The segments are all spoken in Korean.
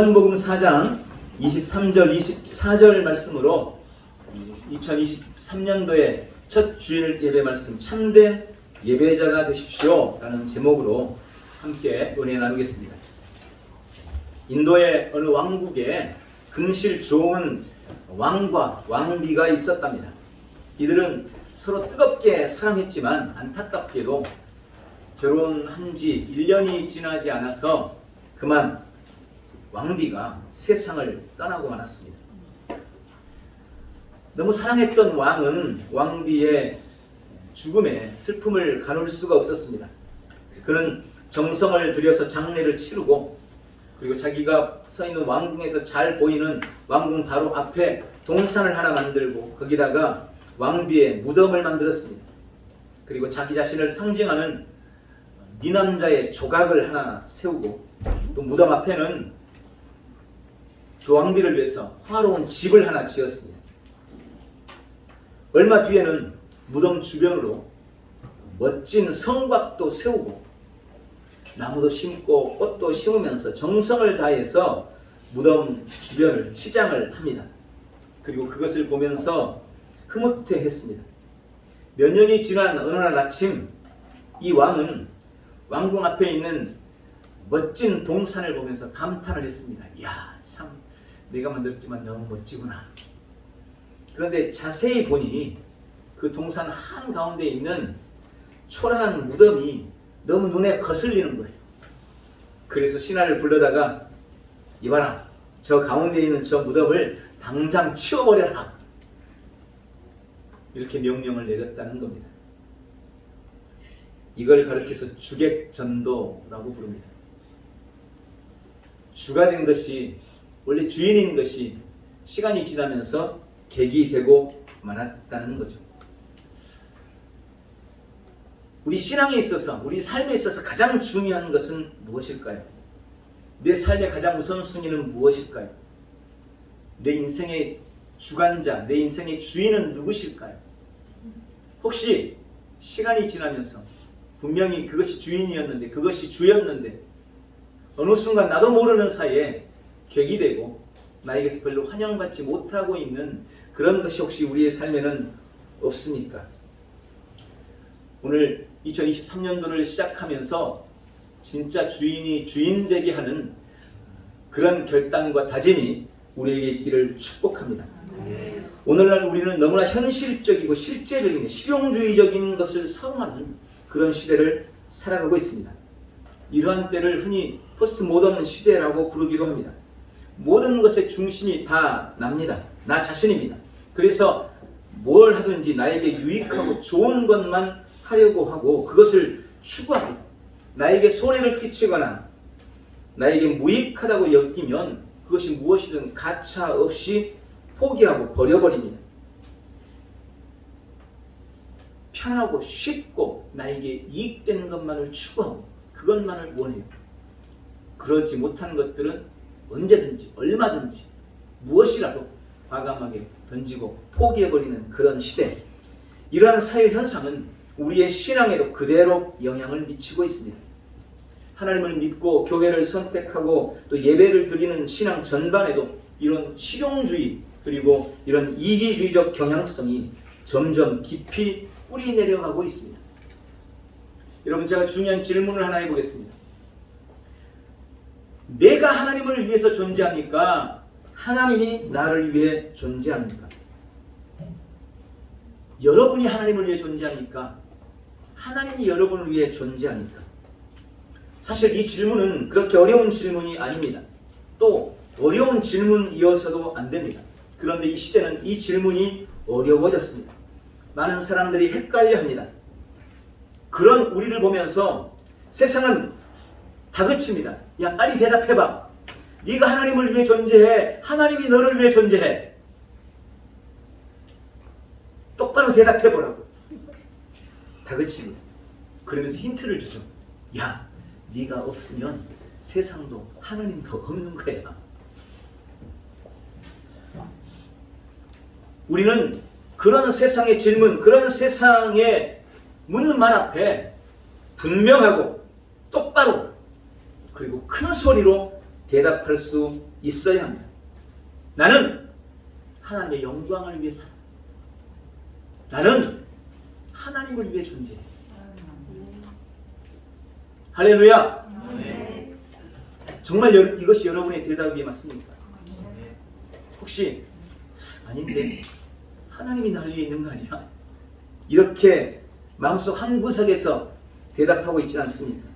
요한복음 4장 23절 24절 말씀으로 2023년도의 첫 주일 예배 말씀 참된 예배자가 되십시오 라는 제목으로 함께 은혜 나누겠습니다. 인도의 어느 왕국에 금실 좋은 왕과 왕비가 있었답니다. 이들은 서로 뜨겁게 사랑했지만 안타깝게도 결혼한 지 1년이 지나지 않아서 그만 왕비가 세상을 떠나고 말았습니다. 너무 사랑했던 왕은 왕비의 죽음에 슬픔을 가눌 수가 없었습니다. 그는 정성을 들여서 장례를 치르고 그리고 자기가 서 있는 왕궁에서 잘 보이는 왕궁 바로 앞에 동산을 하나 만들고 거기다가 왕비의 무덤을 만들었습니다. 그리고 자기 자신을 상징하는 미남자의 조각을 하나 세우고 또 무덤 앞에는 그 왕비를 위해서 화로운 집을 하나 지었습니다. 얼마 뒤에는 무덤 주변으로 멋진 성곽도 세우고 나무도 심고 꽃도 심으면서 정성을 다해서 무덤 주변을 치장을 합니다. 그리고 그것을 보면서 흐뭇해했습니다. 몇 년이 지난 어느 날 아침 이 왕은 왕궁 앞에 있는 멋진 동산을 보면서 감탄을 했습니다. 이야, 참 내가 만들었지만 너무 멋지구나. 그런데 자세히 보니 그 동산 한가운데 있는 초라한 무덤이 너무 눈에 거슬리는 거예요. 그래서 신하를 불러다가 이봐라, 저 가운데 있는 저 무덤을 당장 치워버려라. 이렇게 명령을 내렸다는 겁니다. 이걸 가르쳐서 주객전도라고 부릅니다. 주가 된 것이, 원래 주인인 것이 시간이 지나면서 객이 되고 말았다는 거죠. 우리 신앙에 있어서, 우리 삶에 있어서 가장 중요한 것은 무엇일까요? 내 삶의 가장 우선순위는 무엇일까요? 내 인생의 주관자, 내 인생의 주인은 누구실까요? 혹시 시간이 지나면서 분명히 그것이 주인이었는데, 그것이 주였는데 어느 순간 나도 모르는 사이에 객이 되고 나에게서 별로 환영받지 못하고 있는 그런 것이 혹시 우리의 삶에는 없습니까? 오늘 2023년도를 시작하면서 진짜 주인이 주인 되게 하는 그런 결단과 다짐이 우리에게 있기를 축복합니다. 오늘날 우리는 너무나 현실적이고 실제적인 실용주의적인 것을 선호하는 그런 시대를 살아가고 있습니다. 이러한 때를 흔히 포스트 모던 시대라고 부르기도 합니다. 모든 것의 중심이 다 납니다. 나 자신입니다. 그래서 뭘 하든지 나에게 유익하고 좋은 것만 하려고 하고 그것을 추구하고 나에게 손해를 끼치거나 나에게 무익하다고 여기면 그것이 무엇이든 가차 없이 포기하고 버려버립니다. 편하고 쉽고 나에게 이익되는 것만을 추구하고 그것만을 원해요. 그러지 못한 것들은 언제든지 얼마든지 무엇이라도 과감하게 던지고 포기해버리는 그런 시대. 이러한 사회 현상은 우리의 신앙에도 그대로 영향을 미치고 있습니다. 하나님을 믿고 교회를 선택하고 또 예배를 드리는 신앙 전반에도 이런 실용주의 그리고 이런 이기주의적 경향성이 점점 깊이 뿌리 내려가고 있습니다. 여러분, 제가 중요한 질문을 하나 해보겠습니다. 내가 하나님을 위해서 존재합니까? 하나님이 나를 위해 존재합니까? 여러분이 하나님을 위해 존재합니까? 하나님이 여러분을 위해 존재합니까? 사실 이 질문은 그렇게 어려운 질문이 아닙니다. 또 어려운 질문이어서도 안 됩니다. 그런데 이 시대는 이 질문이 어려워졌습니다. 많은 사람들이 헷갈려합니다. 그런 우리를 보면서 세상은 다그칩니다. 야, 빨리 대답해봐. 네가 하나님을 위해 존재해. 하나님이 너를 위해 존재해. 똑바로 대답해보라고. 다그칩니다. 그러면서 힌트를 주죠. 야, 네가 없으면 세상도 하나님도 없는 거야. 우리는 그런 세상의 질문, 그런 세상의 묻는 말 앞에 분명하고 똑바로 그리고 큰 소리로 대답할 수 있어야 합니다. 나는 하나님의 영광을 위해 살아. 나는 하나님을 위해 존재해. 할렐루야. 정말 이것이 여러분의 대답이 맞습니까? 혹시 아닌데 하나님이 날 위해 있는 거 아니야? 이렇게 마음속 한 구석에서 대답하고 있지 않습니까?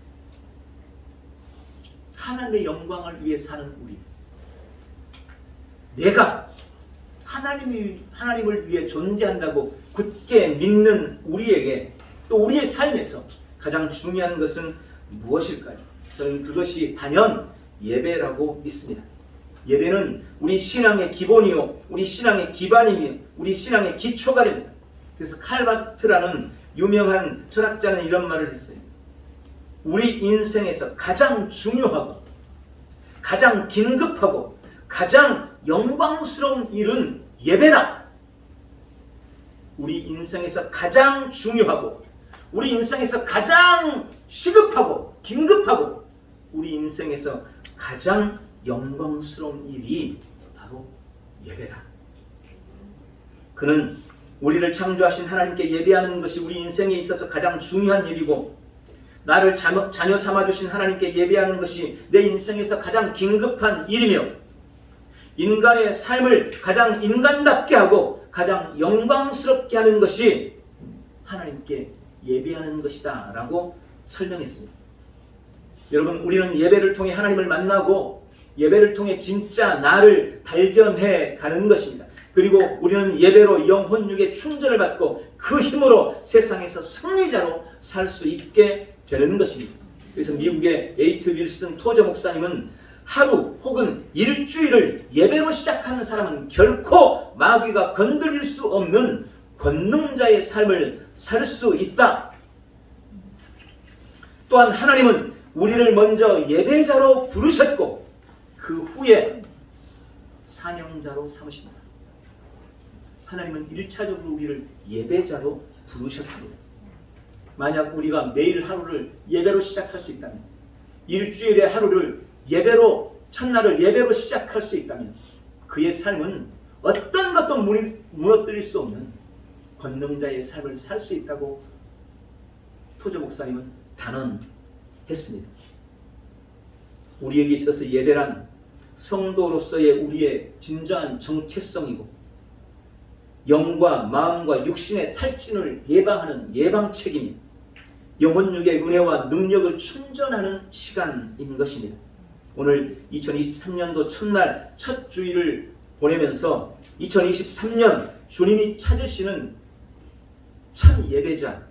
하나님의 영광을 위해 사는 우리, 내가 하나님을 위해 존재한다고 굳게 믿는 우리에게, 또 우리의 삶에서 가장 중요한 것은 무엇일까요? 저는 그것이 단연 예배라고 믿습니다. 예배는 우리 신앙의 기본이요, 우리 신앙의 기반이며 우리 신앙의 기초가 됩니다. 그래서 칼바트라는 유명한 철학자는 이런 말을 했어요. 우리 인생에서 가장 중요하고 가장 긴급하고 가장 영광스러운 일은 예배다. 우리 인생에서 가장 중요하고 우리 인생에서 가장 시급하고 긴급하고 우리 인생에서 가장 영광스러운 일이 바로 예배다. 그는 우리를 창조하신 하나님께 예배하는 것이 우리 인생에 있어서 가장 중요한 일이고, 나를 자녀 삼아주신 하나님께 예배하는 것이 내 인생에서 가장 긴급한 일이며, 인간의 삶을 가장 인간답게 하고 가장 영광스럽게 하는 것이 하나님께 예배하는 것이다 라고 설명했습니다. 여러분, 우리는 예배를 통해 하나님을 만나고 예배를 통해 진짜 나를 발견해 가는 것입니다. 그리고 우리는 예배로 영혼육의 충전을 받고 그 힘으로 세상에서 승리자로 살 수 있게 되는 것입니다. 그래서 미국의 에이트 윌슨 토저 목사님은 하루 혹은 일주일을 예배로 시작하는 사람은 결코 마귀가 건드릴 수 없는 권능자의 삶을 살 수 있다. 또한 하나님은 우리를 먼저 예배자로 부르셨고 그 후에 사명자로 삼으신다. 하나님은 1차적으로 우리를 예배자로 부르셨습니다. 만약 우리가 매일 하루를 예배로 시작할 수 있다면, 일주일의 하루를 예배로, 첫날을 예배로 시작할 수 있다면 그의 삶은 어떤 것도 무너뜨릴 수 없는 권능자의 삶을 살 수 있다고 토저 목사님은 단언했습니다. 우리에게 있어서 예배란 성도로서의 우리의 진정한 정체성이고, 영과 마음과 육신의 탈진을 예방하는 예방책임이 영혼육의 은혜와 능력을 충전하는 시간인 것입니다. 오늘 2023년도 첫날 첫 주일을 보내면서 2023년 주님이 찾으시는 참 예배자,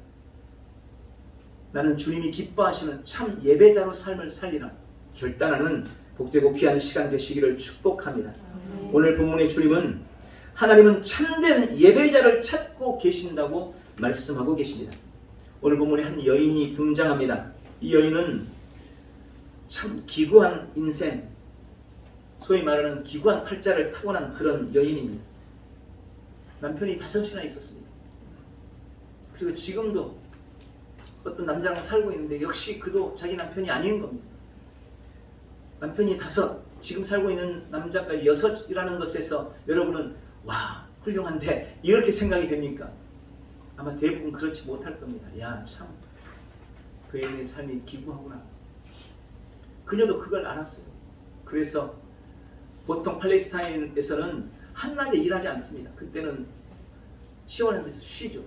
나는 주님이 기뻐하시는 참 예배자로 삶을 살리라 결단하는 복되고 귀한 시간 되시기를 축복합니다. 오늘 본문의 주님은 하나님은 참된 예배자를 찾고 계신다고 말씀하고 계십니다. 오늘 본문에 한 여인이 등장합니다. 이 여인은 참 기구한 인생, 소위 말하는 기구한 팔자를 타고난 그런 여인입니다. 남편이 5이나 있었습니다. 그리고 지금도 어떤 남자랑 살고 있는데 역시 그도 자기 남편이 아닌 겁니다. 남편이 5, 지금 살고 있는 남자까지 6이라는 것에서 여러분은 와, 훌륭한데 이렇게 생각이 됩니까? 아마 대부분 그렇지 못할 겁니다. 야, 참 그 여인의 삶이 기구하구나. 그녀도 그걸 알았어요. 그래서 보통 팔레스타인에서는 한낮에 일하지 않습니다. 그때는 시원한 데서 쉬죠.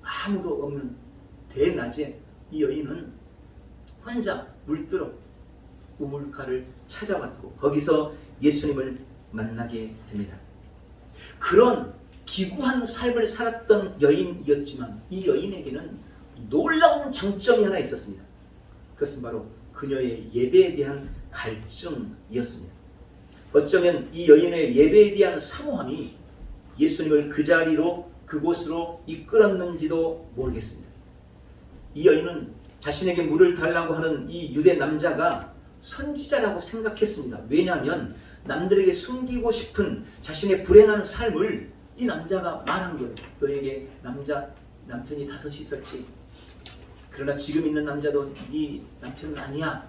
아무도 없는 대낮에 이 여인은 혼자 물들어 우물가를 찾아왔고 거기서 예수님을 만나게 됩니다. 그런 기구한 삶을 살았던 여인이었지만 이 여인에게는 놀라운 장점이 하나 있었습니다. 그것은 바로 그녀의 예배에 대한 갈증이었습니다. 어쩌면 이 여인의 예배에 대한 사모함이 예수님을 그 자리로, 그곳으로 이끌었는지도 모르겠습니다. 이 여인은 자신에게 물을 달라고 하는 이 유대 남자가 선지자라고 생각했습니다. 왜냐하면 남들에게 숨기고 싶은 자신의 불행한 삶을 이 남자가 말한 거예요. 너에게 남편이 5 있었지. 그러나 지금 있는 남자도 네 남편은 아니야.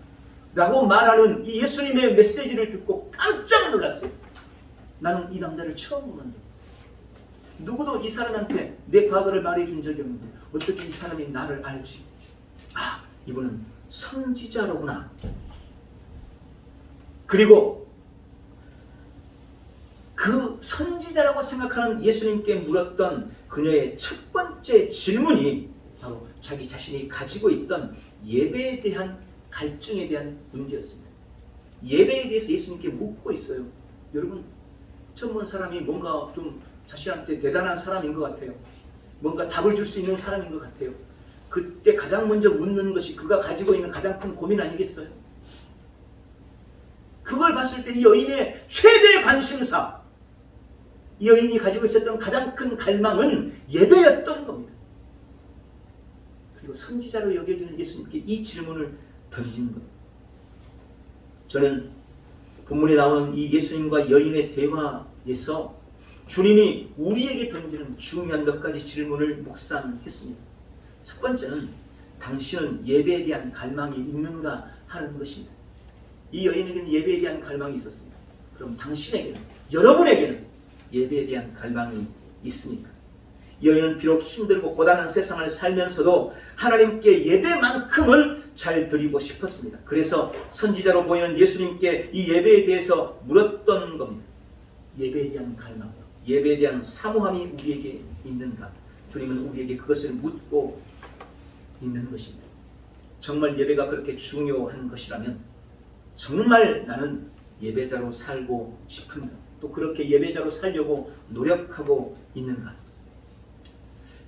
라고 말하는 이 예수님의 메시지를 듣고 깜짝 놀랐어요. 나는 이 남자를 처음 보는데 누구도 이 사람한테 내 과거를 말해준 적이 없는데 어떻게 이 사람이 나를 알지? 아, 이분은 선지자로구나. 그리고 그 선지자라고 생각하는 예수님께 물었던 그녀의 첫 번째 질문이 바로 자기 자신이 가지고 있던 예배에 대한 갈증에 대한 문제였습니다. 예배에 대해서 예수님께 묻고 있어요. 여러분, 처음 본 사람이 뭔가 좀 자신한테 대단한 사람인 것 같아요. 뭔가 답을 줄 수 있는 사람인 것 같아요. 그때 가장 먼저 묻는 것이 그가 가지고 있는 가장 큰 고민 아니겠어요? 그걸 봤을 때 이 여인의 최대 관심사, 이 여인이 가지고 있었던 가장 큰 갈망은 예배였던 겁니다. 그리고 선지자로 여겨지는 예수님께 이 질문을 던진 겁니다. 저는 본문에 나오는 이 예수님과 여인의 대화에서 주님이 우리에게 던지는 중요한 몇 가지 질문을 묵상했습니다. 첫 번째는 당신은 예배에 대한 갈망이 있는가 하는 것입니다. 이 여인에게는 예배에 대한 갈망이 있었습니다. 그럼 당신에게는, 여러분에게는 예배에 대한 갈망이 있습니까? 이 여인은 비록 힘들고 고단한 세상을 살면서도 하나님께 예배만큼은 잘 드리고 싶었습니다. 그래서 선지자로 보이는 예수님께 이 예배에 대해서 물었던 겁니다. 예배에 대한 갈망, 예배에 대한 사모함이 우리에게 있는가? 주님은 우리에게 그것을 묻고 있는 것입니다. 정말 예배가 그렇게 중요한 것이라면 정말 나는 예배자로 살고 싶은가? 또 그렇게 예배자로 살려고 노력하고 있는가?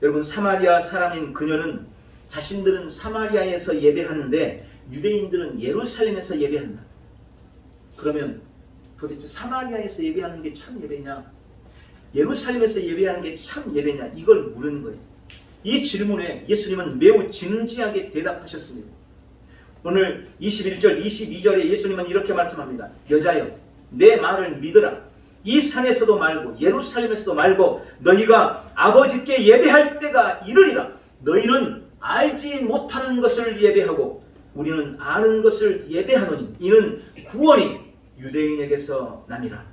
여러분, 사마리아 사람인 그녀는 자신들은 사마리아에서 예배하는데 유대인들은 예루살렘에서 예배한다. 그러면 도대체 사마리아에서 예배하는 게 참 예배냐? 예루살렘에서 예배하는 게 참 예배냐? 이걸 물은 거예요. 이 질문에 예수님은 매우 진지하게 대답하셨습니다. 오늘 21절, 22절에 예수님은 이렇게 말씀합니다. 여자여, 내 말을 믿으라. 이 산에서도 말고 예루살렘에서도 말고 너희가 아버지께 예배할 때가 이르리라. 너희는 알지 못하는 것을 예배하고 우리는 아는 것을 예배하노니 이는 구원이 유대인에게서 남이라.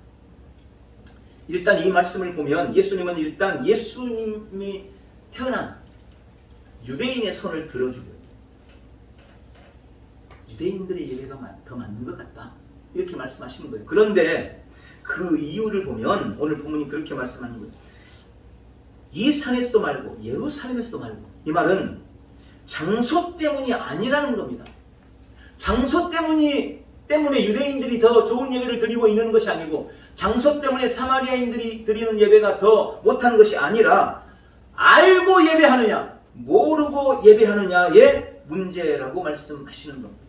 일단 이 말씀을 보면 예수님은 일단 예수님이 태어난 유대인의 손을 들어주고요. 유대인들의 예배가 더 맞는 것 같다. 이렇게 말씀하시는 거예요. 그런데 그 이유를 보면 오늘 본문이 그렇게 말씀하는 거예요. 이 산에서도 말고 예루살렘에서도 말고, 이 말은 장소 때문이 아니라는 겁니다. 장소 때문에 유대인들이 더 좋은 예배를 드리고 있는 것이 아니고 장소 때문에 사마리아인들이 드리는 예배가 더 못한 것이 아니라 알고 예배하느냐 모르고 예배하느냐의 문제라고 말씀하시는 겁니다.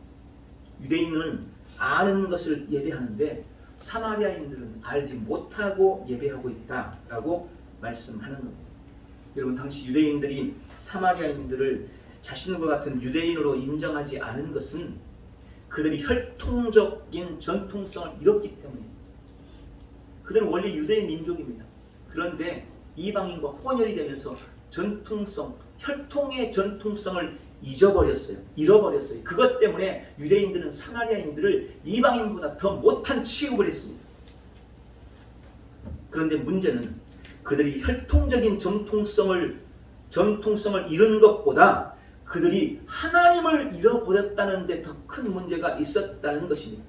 유대인은 아는 것을 예배하는데 사마리아인들은 알지 못하고 예배하고 있다라고 말씀하는 겁니다. 여러분, 당시 유대인들이 사마리아인들을 자신과 같은 유대인으로 인정하지 않은 것은 그들이 혈통적인 전통성을 잃었기 때문입니다. 그들은 원래 유대인 민족입니다. 그런데 이방인과 혼혈이 되면서 전통성, 혈통의 전통성을 잃어버렸어요. 그것 때문에 유대인들은 사마리아인들을 이방인보다 더 못한 취급을 했습니다. 그런데 문제는 그들이 혈통적인 전통성을 잃은 것보다 그들이 하나님을 잃어버렸다는 데 더 큰 문제가 있었다는 것입니다.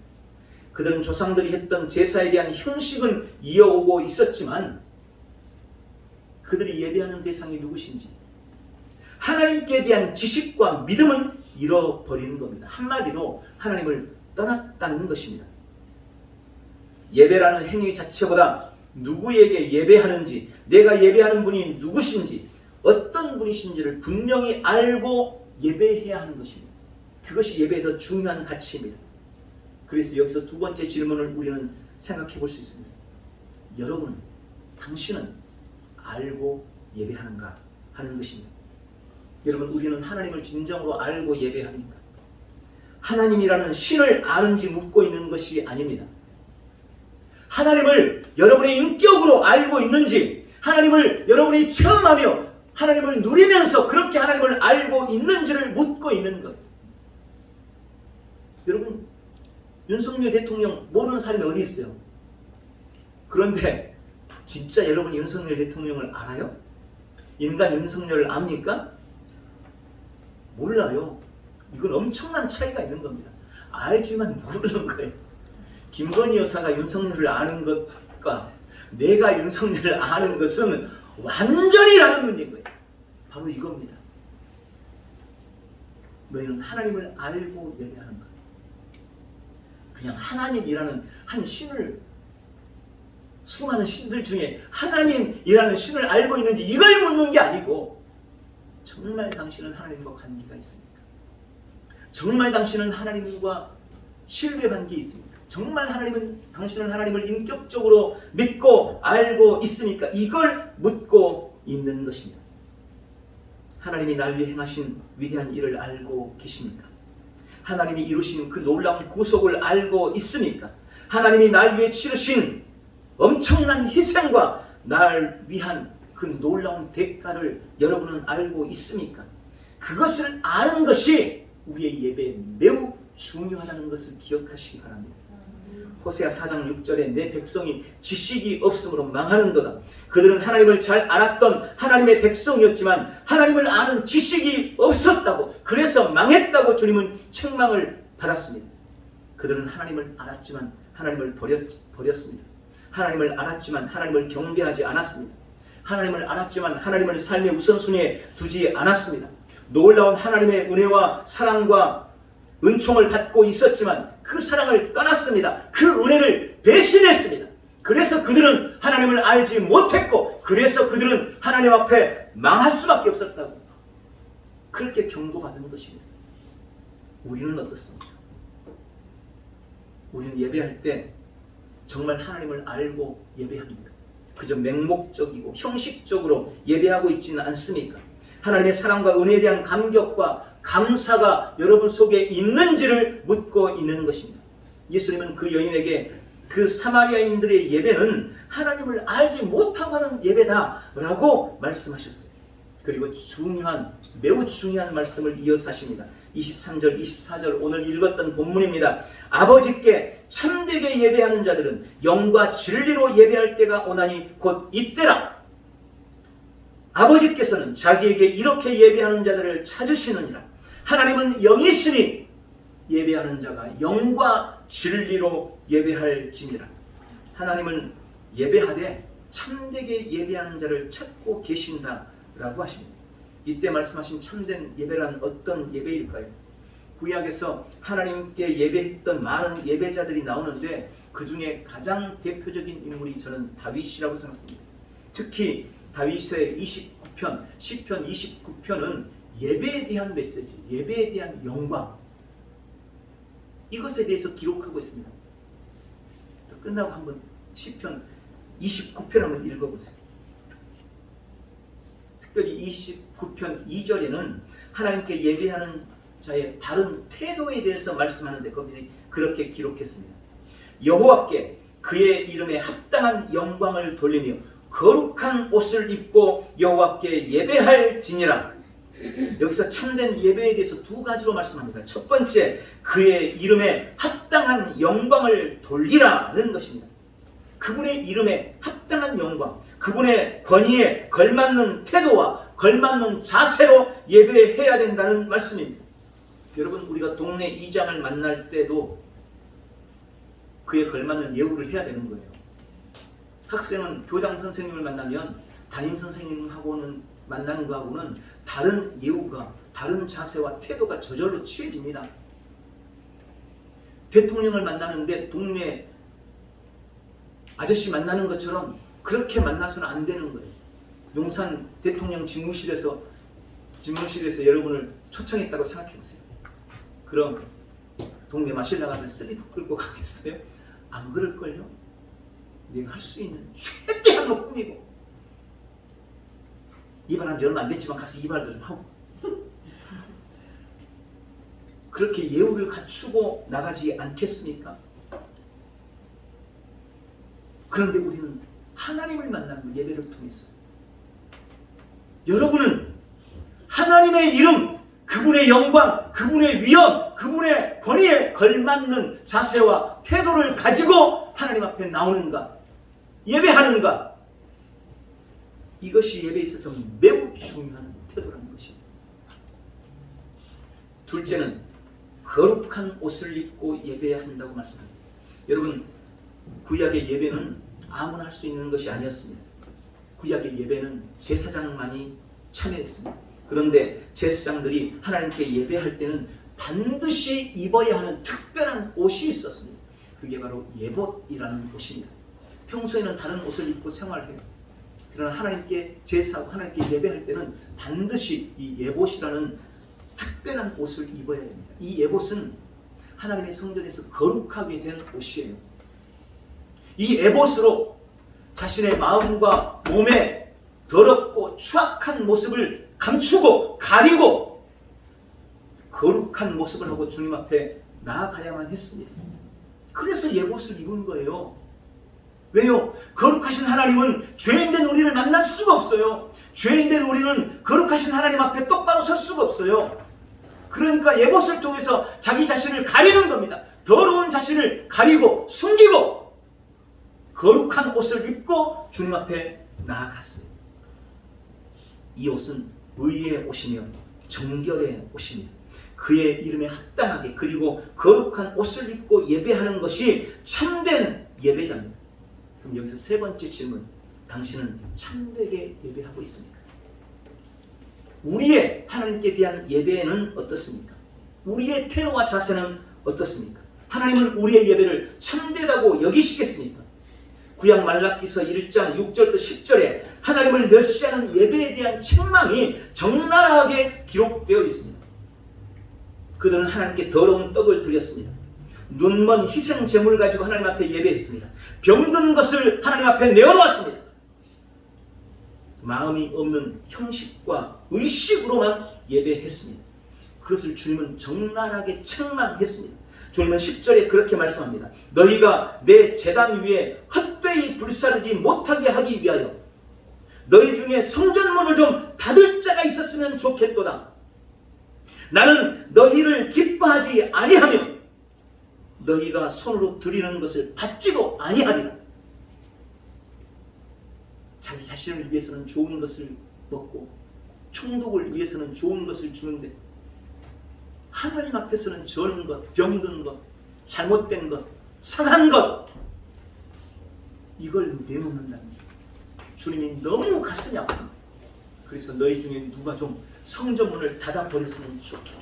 그들은 조상들이 했던 제사에 대한 형식은 이어오고 있었지만 그들이 예배하는 대상이 누구신지, 하나님께 대한 지식과 믿음은 잃어버리는 겁니다. 한마디로 하나님을 떠났다는 것입니다. 예배라는 행위 자체보다 누구에게 예배하는지, 내가 예배하는 분이 누구신지, 어떤 분이신지를 분명히 알고 예배해야 하는 것입니다. 그것이 예배의 더 중요한 가치입니다. 그래서 여기서 두 번째 질문을 우리는 생각해 볼 수 있습니다. 여러분, 당신은 알고 예배하는가 하는 것입니다. 여러분, 우리는 하나님을 진정으로 알고 예배합니까? 하나님이라는 신을 아는지 묻고 있는 것이 아닙니다. 하나님을 여러분의 인격으로 알고 있는지, 하나님을 여러분이 체험하며 하나님을 누리면서 그렇게 하나님을 알고 있는지를 묻고 있는 것. 여러분, 윤석열 대통령 모르는 사람이 어디 있어요? 그런데 진짜 여러분 윤석열 대통령을 알아요? 인간 윤석열을 압니까? 몰라요. 이건 엄청난 차이가 있는 겁니다. 알지만 모르는 거예요. 김건희 여사가 윤석열을 아는 것과 내가 윤석열을 아는 것은 완전히 다른 문제인 거예요. 바로 이겁니다. 너희는 하나님을 알고 예배하는 거예요. 그냥 하나님이라는 한 신을, 수많은 신들 중에 하나님이라는 신을 알고 있는지 이걸 묻는 게 아니고, 정말 당신은 하나님과 관계가 있습니까? 정말 당신은 하나님과 신뢰 관계에 있습니까? 정말 당신은 하나님을 인격적으로 믿고 알고 있습니까? 이걸 묻고 있는 것입니다. 하나님이 날 위해 행하신 위대한 일을 알고 계십니까? 하나님이 이루신 그 놀라운 구속을 알고 있습니까? 하나님이 날 위해 치르신 엄청난 희생과 날 위한 그 놀라운 대가를 여러분은 알고 있습니까? 그것을 아는 것이 우리의 예배에 매우 중요하다는 것을 기억하시기 바랍니다. 호세아 4장 6절에 내 백성이 지식이 없으므로 망하는도다. 그들은 하나님을 잘 알았던 하나님의 백성이었지만 하나님을 아는 지식이 없었다고, 그래서 망했다고 주님은 책망을 받았습니다. 그들은 하나님을 알았지만 하나님을 버렸습니다. 하나님을 알았지만 하나님을 경배하지 않았습니다. 하나님을 알았지만 하나님을 삶의 우선순위에 두지 않았습니다. 놀라운 하나님의 은혜와 사랑과 은총을 받고 있었지만 그 사랑을 떠났습니다. 그 은혜를 배신했습니다. 그래서 그들은 하나님을 알지 못했고, 그래서 그들은 하나님 앞에 망할 수밖에 없었다고, 그렇게 경고받은 것입니다. 우리는 어떻습니까? 우리는 예배할 때 정말 하나님을 알고 예배합니까? 그저 맹목적이고 형식적으로 예배하고 있지는 않습니까? 하나님의 사랑과 은혜에 대한 감격과 감사가 여러분 속에 있는지를 묻고 있는 것입니다. 예수님은 그 여인에게 그 사마리아인들의 예배는 하나님을 알지 못하고 하는 예배다라고 말씀하셨어요. 그리고 매우 중요한 말씀을 이어서 하십니다. 23절, 24절 오늘 읽었던 본문입니다. 아버지께 참되게 예배하는 자들은 영과 진리로 예배할 때가 오나니 곧 이때라. 아버지께서는 자기에게 이렇게 예배하는 자들을 찾으시느니라. 하나님은 영이시니 예배하는 자가 영과 진리로 예배할지니라. 하나님은 예배하되 참되게 예배하는 자를 찾고 계신다라고 하십니다. 이때 말씀하신 참된 예배란 어떤 예배일까요? 구약에서 하나님께 예배했던 많은 예배자들이 나오는데 그 중에 가장 대표적인 인물이 저는 다윗이라고 생각합니다. 특히 다윗의 29편, 시편 29편은 예배에 대한 메시지, 예배에 대한 영광, 이것에 대해서 기록하고 있습니다. 끝나고 한번 시편 29편 한번 읽어보세요. 특별히 29편 2절에는 하나님께 예배하는 자의 바른 태도에 대해서 말씀하는데 거기서 그렇게 기록했습니다. 여호와께 그의 이름에 합당한 영광을 돌리며 거룩한 옷을 입고 여호와께 예배할지니라. 여기서 참된 예배에 대해서 두 가지로 말씀합니다. 첫 번째, 그의 이름에 합당한 영광을 돌리라는 것입니다. 그분의 이름에 합당한 영광, 그분의 권위에 걸맞는 태도와 걸맞는 자세로 예배해야 된다는 말씀입니다. 여러분, 우리가 동네 이장을 만날 때도 그에 걸맞는 예우를 해야 되는 거예요. 학생은 교장 선생님을 만나면 담임 선생님하고는 만나는 거하고는 다른 예우가, 다른 자세와 태도가 저절로 취해집니다. 대통령을 만나는데 동네 아저씨 만나는 것처럼 그렇게 만나서는 안 되는 거예요. 용산 대통령 집무실에서 여러분을 초청했다고 생각해 보세요. 그럼 동네 마실 나가면 슬리퍼 끌고 가겠어요? 안 그럴걸요? 내가 할 수 있는 최대한으로 꾸미고, 이발한 지 얼마 안 됐지만 가서 이발도 좀 하고 그렇게 예우를 갖추고 나가지 않겠습니까? 그런데 우리는 하나님을 만나는 예배를 통해서 여러분은 하나님의 이름, 그분의 영광, 그분의 위엄, 그분의 권위에 걸맞는 자세와 태도를 가지고 하나님 앞에 나오는가, 예배하는가, 이것이 예배에 있어서 매우 중요한 태도라는 것입니다. 둘째는 거룩한 옷을 입고 예배해야 한다고 말씀합니다. 여러분, 구약의 예배는 아무나 할 수 있는 것이 아니었습니다. 구약의 예배는 제사장만이 참여했습니다. 그런데 제사장들이 하나님께 예배할 때는 반드시 입어야 하는 특별한 옷이 있었습니다. 그게 바로 예봇이라는 옷입니다. 평소에는 다른 옷을 입고 생활해요. 그러나 하나님께 제사하고 하나님께 예배할 때는 반드시 이 예봇이라는 특별한 옷을 입어야 됩니다. 이 예봇은 하나님의 성전에서 거룩하게 된 옷이에요. 이 예봇으로 자신의 마음과 몸에 더럽고 추악한 모습을 감추고 가리고 거룩한 모습을 하고 주님 앞에 나아가야만 했습니다. 그래서 예봇을 입은 거예요. 왜요? 거룩하신 하나님은 죄인된 우리를 만날 수가 없어요. 죄인된 우리는 거룩하신 하나님 앞에 똑바로 설 수가 없어요. 그러니까 예봇을 통해서 자기 자신을 가리는 겁니다. 더러운 자신을 가리고 숨기고 거룩한 옷을 입고 주님 앞에 나아갔어요. 이 옷은 의의 옷이며 정결의 옷입니다. 그의 이름에 합당하게 그리고 거룩한 옷을 입고 예배하는 것이 참된 예배자입니다. 그럼 여기서 세 번째 질문, 당신은 참되게 예배하고 있습니까? 우리의 하나님께 대한 예배는 어떻습니까? 우리의 태도와 자세는 어떻습니까? 하나님은 우리의 예배를 참되다고 여기시겠습니까? 구약 말라기서 1장 6절부터 10절에 하나님을 멸시하는 예배에 대한 책망이 적나라하게 기록되어 있습니다. 그들은 하나님께 더러운 떡을 드렸습니다. 눈먼 희생 제물을 가지고 하나님 앞에 예배했습니다. 병든 것을 하나님 앞에 내어놓았습니다. 마음이 없는 형식과 의식으로만 예배했습니다. 그것을 주님은 적나라하게 책망했습니다. 주님은 10절에 그렇게 말씀합니다. 너희가 내 제단 위에 헛되이 불사르지 못하게 하기 위하여 너희 중에 성전문을 좀 닫을 자가 있었으면 좋겠도다. 나는 너희를 기뻐하지 아니하며 너희가 손으로 드리는 것을 받지도 아니하리라. 자기 자신을 위해서는 좋은 것을 먹고 총독을 위해서는 좋은 것을 주는데 하나님 앞에서는 저는 것, 병든 것, 잘못된 것, 상한 것, 이걸 내놓는다는 주님이 너무 가슴이 아픕니다. 그래서 너희 중에 누가 좀 성전문을 닫아버렸으면 좋겠다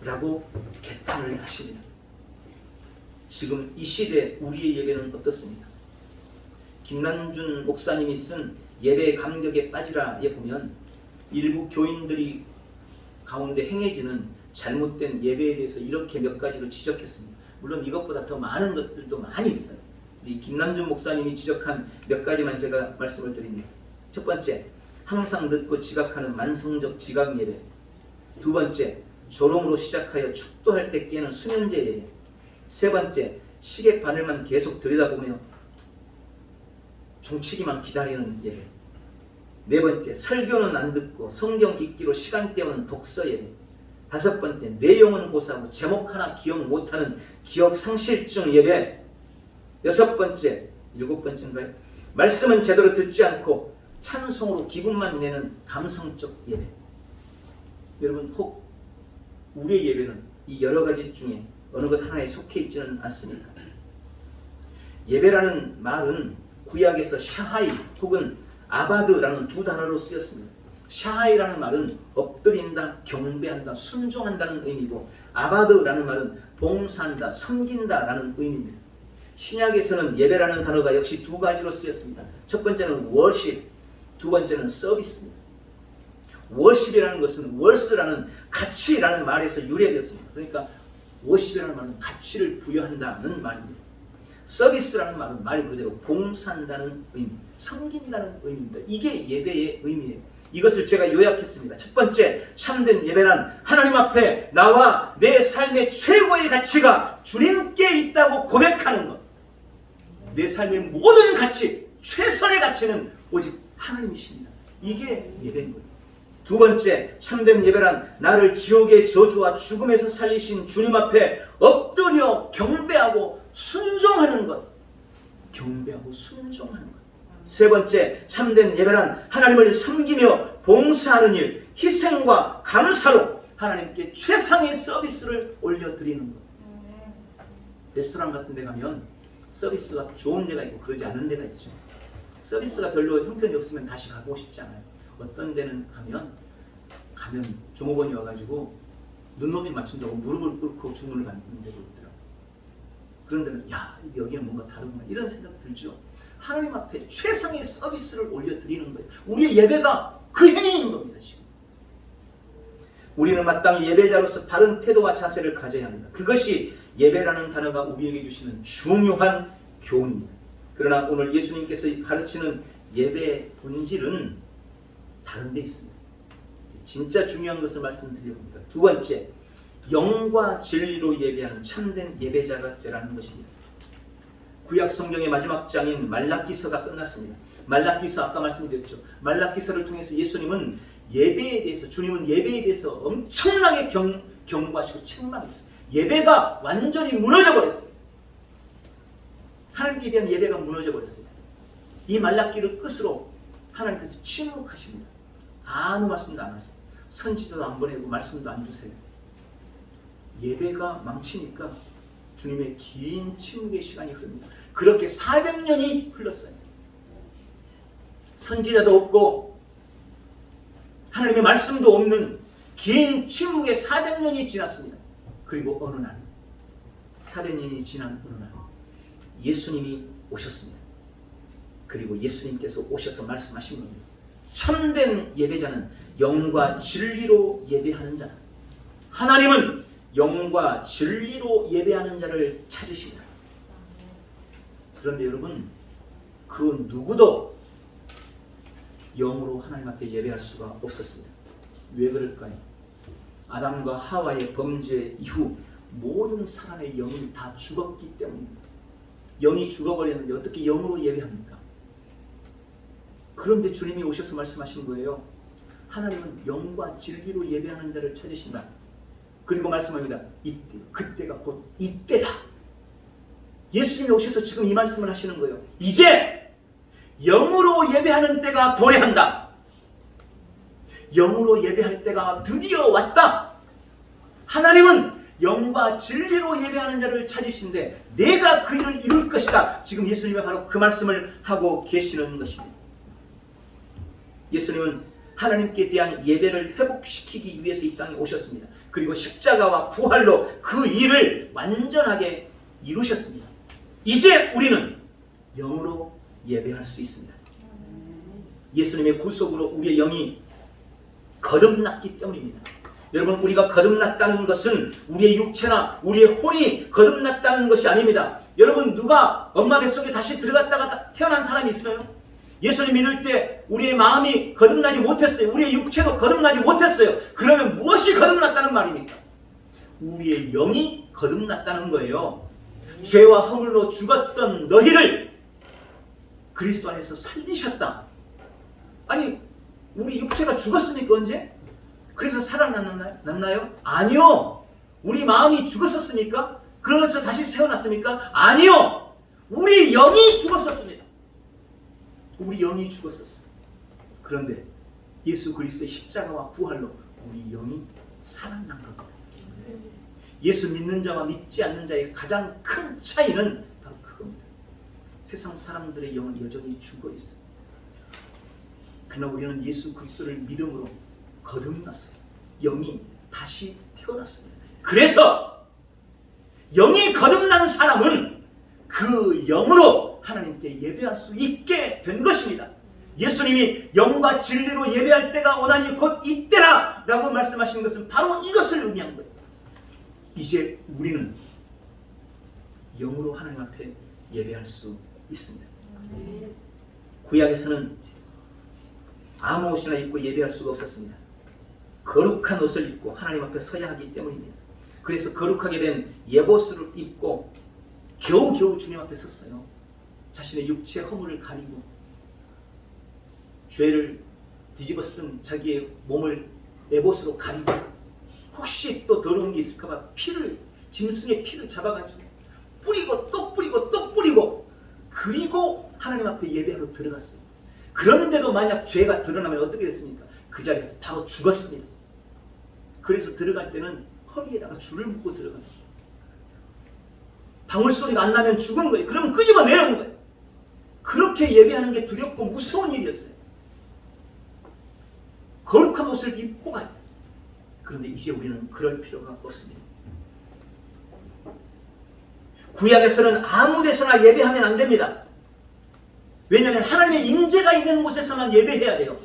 라고 개탄을 하십니다. 지금 이 시대 우리의 예배는 어떻습니까? 김남준 목사님이 쓴 예배 감격에 빠지라에 보면 일부 교인들이 가운데 행해지는 잘못된 예배에 대해서 이렇게 몇 가지로 지적했습니다. 물론 이것보다 더 많은 것들도 많이 있어요. 이 김남준 목사님이 지적한 몇 가지만 제가 말씀을 드립니다. 첫 번째, 항상 늦고 지각하는 만성적 지각 예배. 두 번째, 조롱으로 시작하여 축도할 때 깨는 수면제 예배. 세 번째, 시계 바늘만 계속 들여다보며 종치기만 기다리는 예배. 네 번째, 설교는 안 듣고 성경 읽기로 시간 때우는 독서 예배. 다섯 번째, 내용은 고사하고 제목 하나 기억 못하는 기억 상실증 예배. 여섯 번째, 일곱 번째인가요? 말씀은 제대로 듣지 않고 찬송으로 기분만 내는 감성적 예배. 여러분, 혹 우리의 예배는 이 여러 가지 중에 어느 것 하나에 속해 있지는 않습니까? 예배라는 말은 구약에서 샤하이 혹은 아바드라는 두 단어로 쓰였습니다. 샤하이라는 말은 엎드린다, 경배한다, 순종한다는 의미고 아바드라는 말은 봉사한다, 섬긴다라는 의미입니다. 신약에서는 예배라는 단어가 역시 두 가지로 쓰였습니다. 첫 번째는 월십, 두 번째는 서비스입니다. 월십이라는 것은 월스라는 가치라는 말에서 유래되었습니다. 그러니까 월십이라는 말은 가치를 부여한다는 말입니다. 서비스라는 말은 말 그대로 봉사한다는 의미, 섬긴다는 의미입니다. 이게 예배의 의미예요. 이것을 제가 요약했습니다. 첫 번째, 참된 예배란 하나님 앞에 나와 내 삶의 최고의 가치가 주님께 있다고 고백하는 것. 내 삶의 모든 가치, 최선의 가치는 오직 하나님이십니다. 이게 예배인 거예요. 두 번째, 참된 예배란 나를 지옥의 저주와 죽음에서 살리신 주님 앞에 엎드려 경배하고 순종하는 것. 경배하고 순종하는 것. 세 번째, 참된 예배란 하나님을 섬기며 봉사하는 일, 희생과 감사로 하나님께 최상의 서비스를 올려드리는 것. 레스토랑 같은 데 가면 서비스가 좋은 데가 있고 그러지 않은 데가 있죠. 서비스가 별로 형편이 없으면 다시 가고 싶지 않아요. 어떤 데는 가면 종업원이 와가지고 눈높이 맞춘다고 무릎을 꿇고 주문을 받는 데도 있더라고요. 그런 데는 야, 여기는 뭔가 다르구나 이런 생각 들죠. 하나님 앞에 최상의 서비스를 올려드리는 거예요. 우리의 예배가 그 행위인 겁니다. 지금 우리는 마땅히 예배자로서 바른 태도와 자세를 가져야 합니다. 그것이 예배라는 단어가 우리에게 주시는 중요한 교훈입니다. 그러나 오늘 예수님께서 가르치는 예배의 본질은 다른 데 있습니다. 진짜 중요한 것을 말씀드려봅니다. 두 번째, 영과 진리로 예배하는 참된 예배자가 되라는 것입니다. 구약 성경의 마지막 장인 말라기서가 끝났습니다. 말라기서 아까 말씀드렸죠. 말라기서를 통해서 예수님은 예배에 대해서, 주님은 예배에 대해서 엄청나게 경고하시고 책망했어요. 예배가 완전히 무너져 버렸어요. 하나님께 대한 예배가 무너져 버렸어요. 이 말라기를 끝으로 하나님께서 침묵하십니다. 아무 말씀도 안 하세요. 선지자도 안 보내고 말씀도 안 주세요. 예배가 망치니까 주님의 긴 침묵의 시간이 흐릅니다. 그렇게 400년이 흘렀어요. 선지자도 없고 하나님의 말씀도 없는 긴 침묵의 400년이 지났습니다. 그리고 어느 날 400년이 지난 어느 날 예수님이 오셨습니다. 그리고 예수님께서 오셔서 말씀하신 겁니다. 참된 예배자는 영과 진리로 예배하는 자다. 하나님은 영과 진리로 예배하는 자를 찾으신다. 그런데 여러분, 그 누구도 영으로 하나님 앞에 예배할 수가 없었습니다. 왜 그럴까요? 아담과 하와의 범죄 이후 모든 사람의 영이 다 죽었기 때문입니다. 영이 죽어버렸는데 어떻게 영으로 예배합니까? 그런데 주님이 오셔서 말씀하신 거예요. 하나님은 영과 진리로 예배하는 자를 찾으신다. 그리고 말씀합니다. 이때, 그때가 곧 이때다. 예수님이 오셔서 지금 이 말씀을 하시는 거예요. 이제 영으로 예배하는 때가 도래한다. 영으로 예배할 때가 드디어 왔다. 하나님은 영과 진리로 예배하는 자를 찾으신데 내가 그 일을 이룰 것이다. 지금 예수님이 바로 그 말씀을 하고 계시는 것입니다. 예수님은 하나님께 대한 예배를 회복시키기 위해서 이 땅에 오셨습니다. 그리고 십자가와 부활로 그 일을 완전하게 이루셨습니다. 이제 우리는 영으로 예배할 수 있습니다. 예수님의 구속으로 우리의 영이 거듭났기 때문입니다. 여러분, 우리가 거듭났다는 것은 우리의 육체나 우리의 혼이 거듭났다는 것이 아닙니다. 여러분, 누가 엄마 뱃속에 다시 들어갔다가 태어난 사람이 있어요? 예수님 믿을 때 우리의 마음이 거듭나지 못했어요. 우리의 육체도 거듭나지 못했어요. 그러면 무엇이 거듭났다는 말입니까? 우리의 영이 거듭났다는 거예요. 죄와 허물로 죽었던 너희를 그리스도 안에서 살리셨다. 아니, 우리 육체가 죽었습니까? 언제? 그래서 살아났나요? 아니요. 우리 마음이 죽었었습니까? 그래서 다시 태어났습니까? 아니요. 우리 영이 죽었었습니다. 우리 영이 죽었었어요. 그런데 예수 그리스도의 십자가와 부활로 우리 영이 살아난 겁니다. 예수 믿는 자와 믿지 않는 자의 가장 큰 차이는 바로 그겁니다. 세상 사람들의 영은 여전히 죽어 있어요. 그러나 우리는 예수 그리스도를 믿음으로 거듭났어요. 영이 다시 태어났습니다. 그래서 영이 거듭난 사람은 그 영으로 하나님께 예배할 수 있게 된 것입니다. 예수님이 영과 진리로 예배할 때가 오나니 곧 이때라 라고 말씀하신 것은 바로 이것을 의미한 거예요. 이제 우리는 영으로 하나님 앞에 예배할 수 있습니다. 구약에서는 아무 옷이나 입고 예배할 수가 없었습니다. 거룩한 옷을 입고 하나님 앞에 서야 하기 때문입니다. 그래서 거룩하게 된 예봇을 입고 겨우겨우 주님 앞에 섰어요. 자신의 육체 허물을 가리고 죄를 뒤집어 쓴 자기의 몸을 에봇으로 가리고 혹시 또 더러운 게 있을까봐 짐승의 피를 잡아가지고 뿌리고 또 뿌리고 또 뿌리고 그리고 하나님 앞에 예배하러 들어갔어요. 그런데도 만약 죄가 드러나면 어떻게 됐습니까? 그 자리에서 바로 죽었습니다. 그래서 들어갈 때는 허리에다가 줄을 묶고 들어가요. 방울소리가 안 나면 죽은 거예요. 그러면 끄집어 내는 거예요. 그렇게 예배하는 게 두렵고 무서운 일이었어요. 거룩한 옷을 입고 가요. 그런데 이제 우리는 그럴 필요가 없습니다. 구약에서는 아무 데서나 예배하면 안 됩니다. 왜냐하면 하나님의 임재가 있는 곳에서만 예배해야 돼요.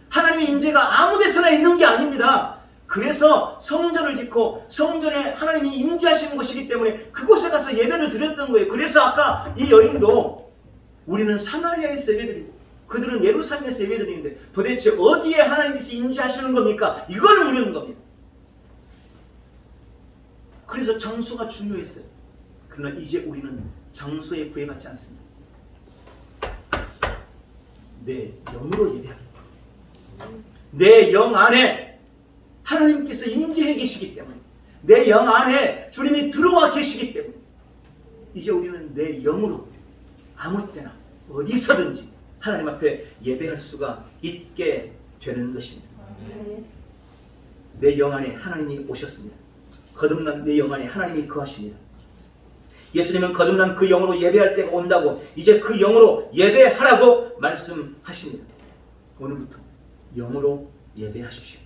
하나님의 임재가 아무 데서나 있는 게 아닙니다. 그래서 성전을 짓고 성전에 하나님이 임재하시는 곳이기 때문에 그곳에 가서 예배를 드렸던 거예요. 그래서 아까 이 여인도 우리는 사마리아에서 예배드리고 그들은 예루살렘에서 예배드리는데 도대체 어디에 하나님께서 임재하시는 겁니까? 이걸 물으는 겁니다. 그래서 장소가 중요했어요. 그러나 이제 우리는 장소에 구애받지 않습니다. 내 영으로 예배하기. 내 영 안에 하나님께서 임재해 계시기 때문에 내 영 안에 주님이 들어와 계시기 때문에 이제 우리는 내 영으로 아무 때나 어디서든지 하나님 앞에 예배할 수가 있게 되는 것입니다. 내 영 안에 하나님이 오셨습니다. 거듭난 내 영 안에 하나님이 거하십니다. 예수님은 거듭난 그 영으로 예배할 때가 온다고 이제 그 영으로 예배하라고 말씀하십니다. 오늘부터 영으로 예배하십시오.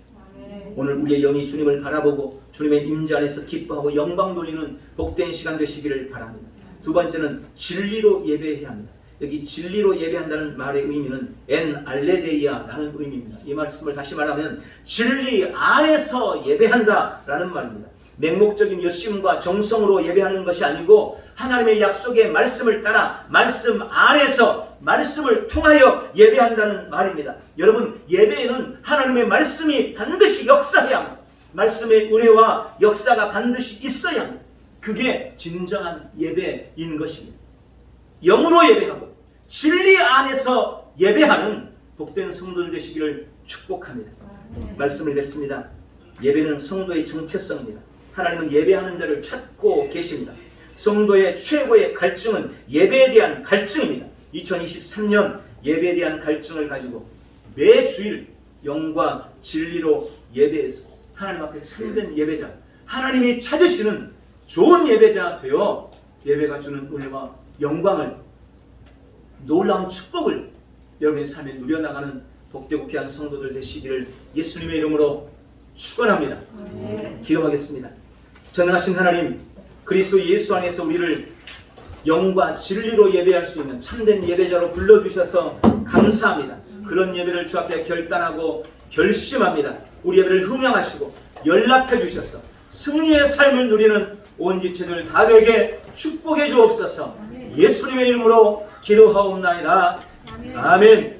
오늘 우리의 영이 주님을 바라보고 주님의 임재 안에서 기뻐하고 영광 돌리는 복된 시간 되시기를 바랍니다. 두 번째는 진리로 예배해야 합니다. 여기 진리로 예배한다는 말의 의미는 엔 알레데이아라는 의미입니다. 이 말씀을 다시 말하면 진리 안에서 예배한다라는 말입니다. 맹목적인 열심과 정성으로 예배하는 것이 아니고 하나님의 약속의 말씀을 따라 말씀 안에서 말씀을 통하여 예배한다는 말입니다. 여러분, 예배에는 하나님의 말씀이 반드시 역사해야 합니다. 말씀의 은혜와 역사가 반드시 있어야 합니다. 그게 진정한 예배인 것입니다. 영으로 예배하고 진리 안에서 예배하는 복된 성도들 되시기를 축복합니다. 말씀을 냈습니다. 예배는 성도의 정체성입니다. 하나님은 예배하는 자를 찾고 계십니다. 성도의 최고의 갈증은 예배에 대한 갈증입니다. 2023년 예배에 대한 갈증을 가지고 매주일 영과 진리로 예배해서 하나님 앞에 참된 예배자, 하나님이 찾으시는 좋은 예배자 되어 예배가 주는 은혜와 영광을, 놀라운 축복을 여러분의 삶에 누려나가는 복되고 귀한 성도들 되시기를 예수님의 이름으로 축원합니다. 기도하겠습니다. 전능하신 하나님, 그리스도 예수 안에서 우리를 영과 진리로 예배할 수 있는 참된 예배자로 불러주셔서 감사합니다. 그런 예배를 주 앞에 결단하고 결심합니다. 우리 예배를 흠양하시고 연락해 주셔서 승리의 삶을 누리는 온 지체들 다 되게 축복해 주옵소서. 예수님의 이름으로 기도하옵나이다. 아멘.